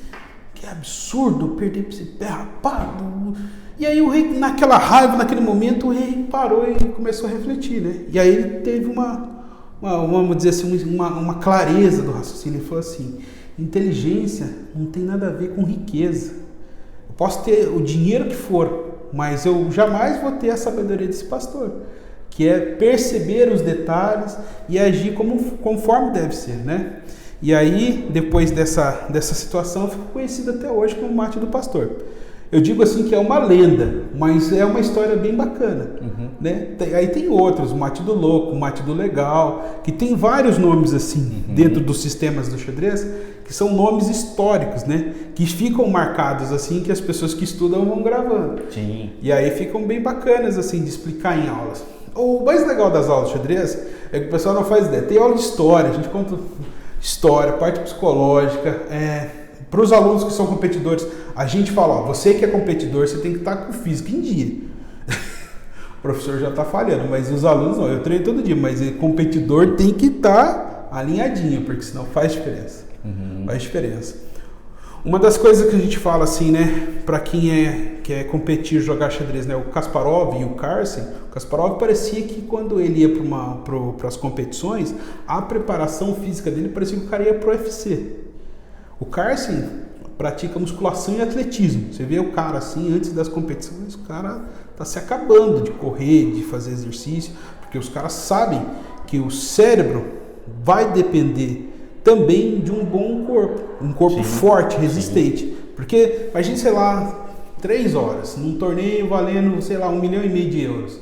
absurdo perder para esse pé rapado. E aí o rei, naquela raiva, naquele momento, o rei parou e começou a refletir, né? E aí ele teve vamos dizer assim, uma clareza do raciocínio. Ele falou assim, inteligência não tem nada a ver com riqueza. Eu posso ter o dinheiro que for, mas eu jamais vou ter a sabedoria desse pastor, que é perceber os detalhes e agir conforme deve ser, né? E aí, depois dessa situação, ficou conhecido até hoje como o mate do pastor. Eu digo assim que é uma lenda, mas é uma história bem bacana, né? Aí tem outros, o mate do louco, o mate do legal, que tem vários nomes assim, dentro dos sistemas do xadrez, que são nomes históricos, né? Que ficam marcados assim, que as pessoas que estudam vão gravando. Sim. E aí ficam bem bacanas assim, de explicar em aulas. O mais legal das aulas de xadrez é que o pessoal não faz ideia. Tem aula de história, a gente conta história, parte psicológica, para os alunos que são competidores, a gente fala, ó, você que é competidor, você tem que estar com física em dia. O professor já está falhando, mas os alunos não, eu treino todo dia, mas o competidor tem que estar alinhadinho, porque senão faz diferença. Faz diferença. Uma das coisas que a gente fala assim, né, para quem quer competir, jogar xadrez, né, o Kasparov e o Carlsen, o Kasparov parecia que quando ele ia para as competições, a preparação física dele parecia que o cara ia para o UFC. O Carlsen pratica musculação e atletismo. Você vê o cara assim, antes das competições, o cara tá se acabando de correr, de fazer exercício, porque os caras sabem que o cérebro vai depender também de um bom corpo, um corpo forte, resistente. Porque imagine, sei lá, 3 horas num torneio valendo, sei lá, 1,5 milhão de euros.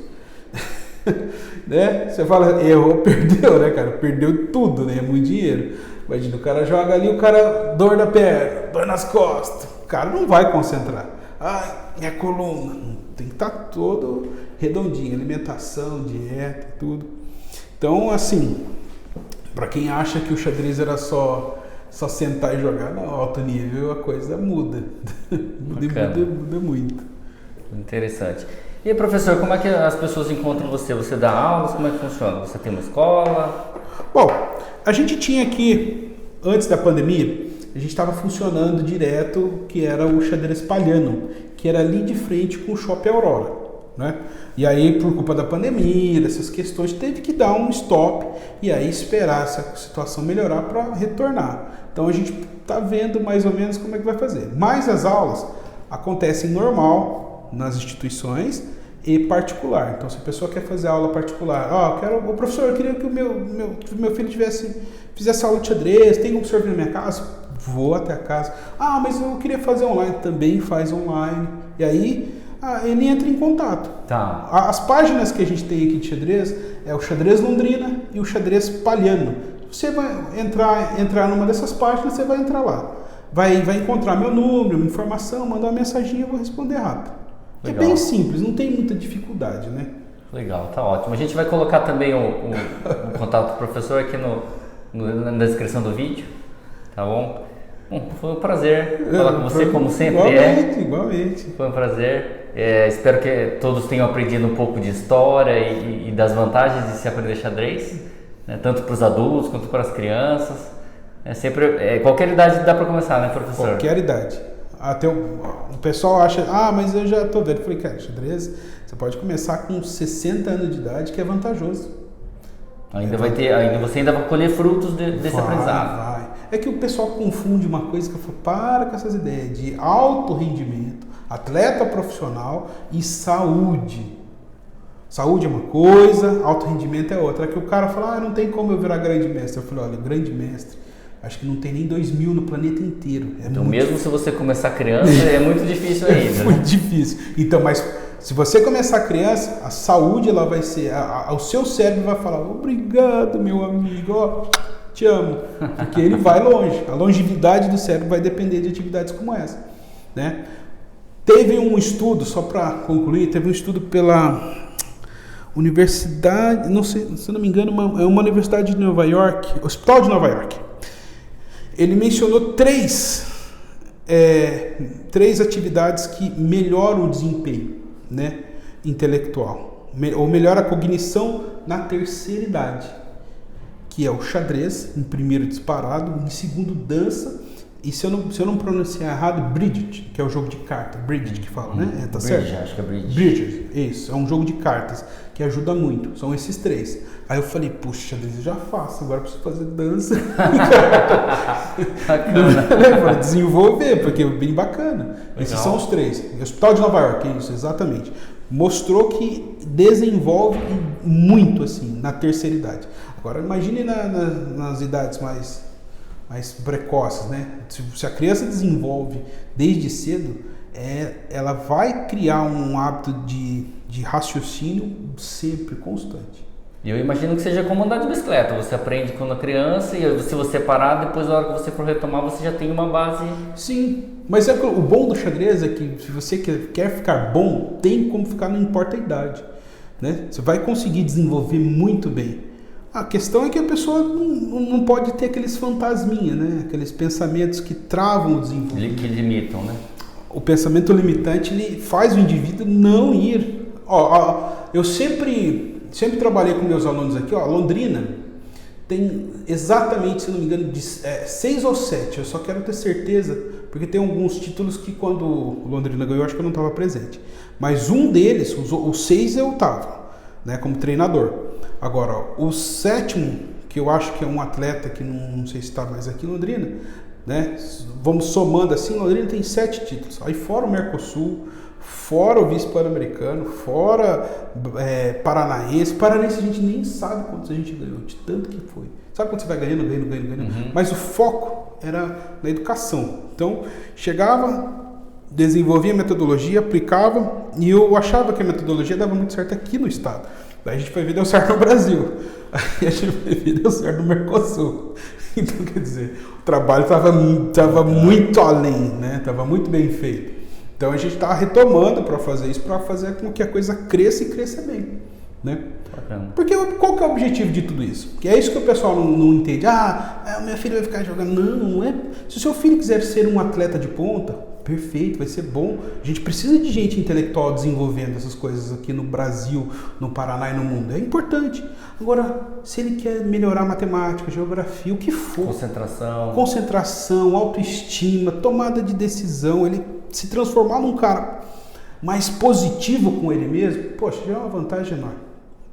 Né? Você fala, errou, perdeu, né, cara? Perdeu tudo, né? É muito dinheiro. Imagina, o cara joga ali, o cara, dor na perna, dor nas costas. O cara não vai concentrar. Ai, minha coluna. Tem que estar todo redondinho. Alimentação, dieta, tudo. Então, assim, para quem acha que o xadrez era só sentar e jogar, no alto nível a coisa muda. muda muito. Interessante. E professor, como é que as pessoas encontram você? Você dá aulas? Como é que funciona? Você tem uma escola? Bom, a gente tinha aqui, antes da pandemia, a gente estava funcionando direto, que era o Xadrez Palhano, que era ali de frente com o Shopping Aurora, né? E aí, por culpa da pandemia, dessas questões, teve que dar um stop e aí esperar essa situação melhorar para retornar. Então a gente está vendo mais ou menos como é que vai fazer. Mas as aulas acontecem normal nas instituições e particular. Então, se a pessoa quer fazer aula particular, o professor, eu queria que o meu filho fizesse aula de xadrez, tem como o senhor vir na minha casa? Vou até a casa. Mas eu queria fazer online. Também faz online. E aí, ele entra em contato. Tá. As páginas que a gente tem aqui de xadrez é o Xadrez Londrina e o Xadrez Palhano. Você vai entrar numa dessas páginas, você vai entrar lá. Vai encontrar meu número, minha informação, mandar uma mensagem, eu vou responder rápido. Legal. É bem simples, não tem muita dificuldade, né? Legal, tá ótimo. A gente vai colocar também o contato do professor aqui na descrição do vídeo, tá bom? Bom, foi um prazer falar com você, como sempre. Igualmente. Foi um prazer. Espero que todos tenham aprendido um pouco de história e das vantagens de se aprender xadrez, né? Tanto para os adultos quanto para as crianças. Qualquer idade dá para começar, né, professor? Qualquer idade. Até o pessoal acha, mas eu já tô velho. Eu falei, cara, xadrez, você pode começar com 60 anos de idade, que é vantajoso. Você ainda vai colher frutos desse aprendizado. Vai. É que o pessoal confunde uma coisa que eu falo, para com essas ideias de alto rendimento, atleta profissional e saúde. Saúde é uma coisa, alto rendimento é outra. É que o cara fala, não tem como eu virar grande mestre. Eu falei, olha, grande mestre, acho que não tem nem 2.000 no planeta inteiro. Então mesmo se você começar criança, é muito difícil ainda. É muito difícil. Então, mas se você começar criança, a saúde ela vai ser, o seu cérebro vai falar, obrigado meu amigo, te amo. Porque ele vai longe. A longevidade do cérebro vai depender de atividades como essa, né? Teve um estudo, só para concluir, pela universidade, não sei, se não me engano, é uma universidade de Nova York, Hospital de Nova York. Ele mencionou três atividades que melhoram o desempenho, né, intelectual, ou melhora a cognição na terceira idade, que é o xadrez, em primeiro disparado, em segundo dança, e se eu não pronunciar errado, Bridget, que é o jogo de cartas, Bridget que fala, né? Tá certo? Acho que é Bridget. Bridget, isso, é um jogo de cartas que ajuda muito, são esses três. Aí eu falei, puxa, eu já faço, agora eu preciso fazer dança. Para desenvolver, porque é bem bacana. Legal. Esses são os três. Hospital de Nova York, isso, exatamente. mostrou que desenvolve muito assim na terceira idade. Agora imagine nas idades mais precoces, né? Se a criança desenvolve desde cedo, ela vai criar um hábito de raciocínio sempre constante. E eu imagino que seja como andar de bicicleta. Você aprende quando criança e se você parar, depois na hora que você for retomar, você já tem uma base. Sim, mas o bom do xadrez é que se você quer ficar bom, tem como ficar, não importa a idade, né? Você vai conseguir desenvolver muito bem. A questão é que a pessoa não pode ter aqueles fantasminha, né? Aqueles pensamentos que travam o desenvolvimento. Que limitam, né? O pensamento limitante, ele faz o indivíduo não ir. Eu sempre trabalhei com meus alunos aqui, Londrina tem exatamente, se não me engano, 6 ou 7, eu só quero ter certeza, porque tem alguns títulos que quando o Londrina ganhou, eu acho que eu não estava presente. Mas um deles, os 6 eu estava, né, como treinador. Agora, o 7º, que eu acho que é um atleta que não sei se está mais aqui em Londrina, né, vamos somando assim, Londrina tem 7 títulos, aí fora o Mercosul, fora o vice-pan-americano, fora Paranaense a gente nem sabe quantos a gente ganhou, de tanto que foi. Sabe quando você vai ganhando? Uhum. Mas o foco era na educação. Então, chegava, desenvolvia a metodologia, aplicava, e eu achava que a metodologia dava muito certo aqui no estado. Daí a gente foi ver, deu certo no Brasil. Aí a gente foi ver, deu certo no Mercosul. Então, quer dizer, o trabalho estava muito além, né? Estava muito bem feito. Então a gente está retomando para fazer isso, para fazer com que a coisa cresça e cresça bem, né? Bacana. Porque qual que é o objetivo de tudo isso? Que é isso que o pessoal não entende. O meu filho vai ficar jogando. Não é. Se o seu filho quiser ser um atleta de ponta, perfeito, vai ser bom. A gente precisa de gente intelectual desenvolvendo essas coisas aqui no Brasil, no Paraná e no mundo. É importante. Agora, se ele quer melhorar matemática, geografia, o que for. Concentração, autoestima, tomada de decisão, ele se transformar num cara mais positivo com ele mesmo, poxa, já é uma vantagem enorme.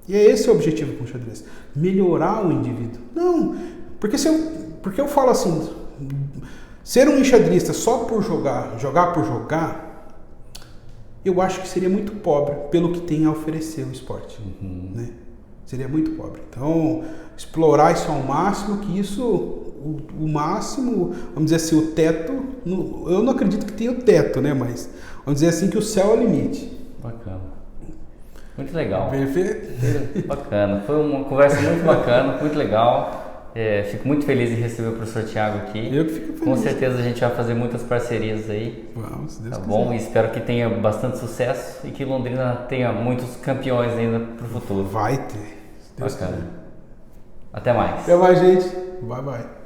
E esse é o objetivo com o xadrez. Melhorar o indivíduo. Não, porque eu falo assim, ser um enxadrista só por jogar por jogar, eu acho que seria muito pobre pelo que tem a oferecer o esporte. Uhum. Né? Seria muito pobre. Então, explorar isso ao máximo, que isso, o máximo, vamos dizer assim, o teto, eu não acredito que tenha o teto, né? Mas vamos dizer assim que o céu é o limite. Bacana. Muito legal. Perfeito. Bacana. Foi uma conversa muito bacana, muito legal. Fico muito feliz em receber o professor Thiago aqui. Eu que fico feliz. Com certeza a gente vai fazer muitas parcerias aí. Vamos, se Deus quiser. Bom? E espero que tenha bastante sucesso e que Londrina tenha muitos campeões ainda para o futuro. Vai ter. Bacana. Até mais. Até mais, gente. Bye, bye.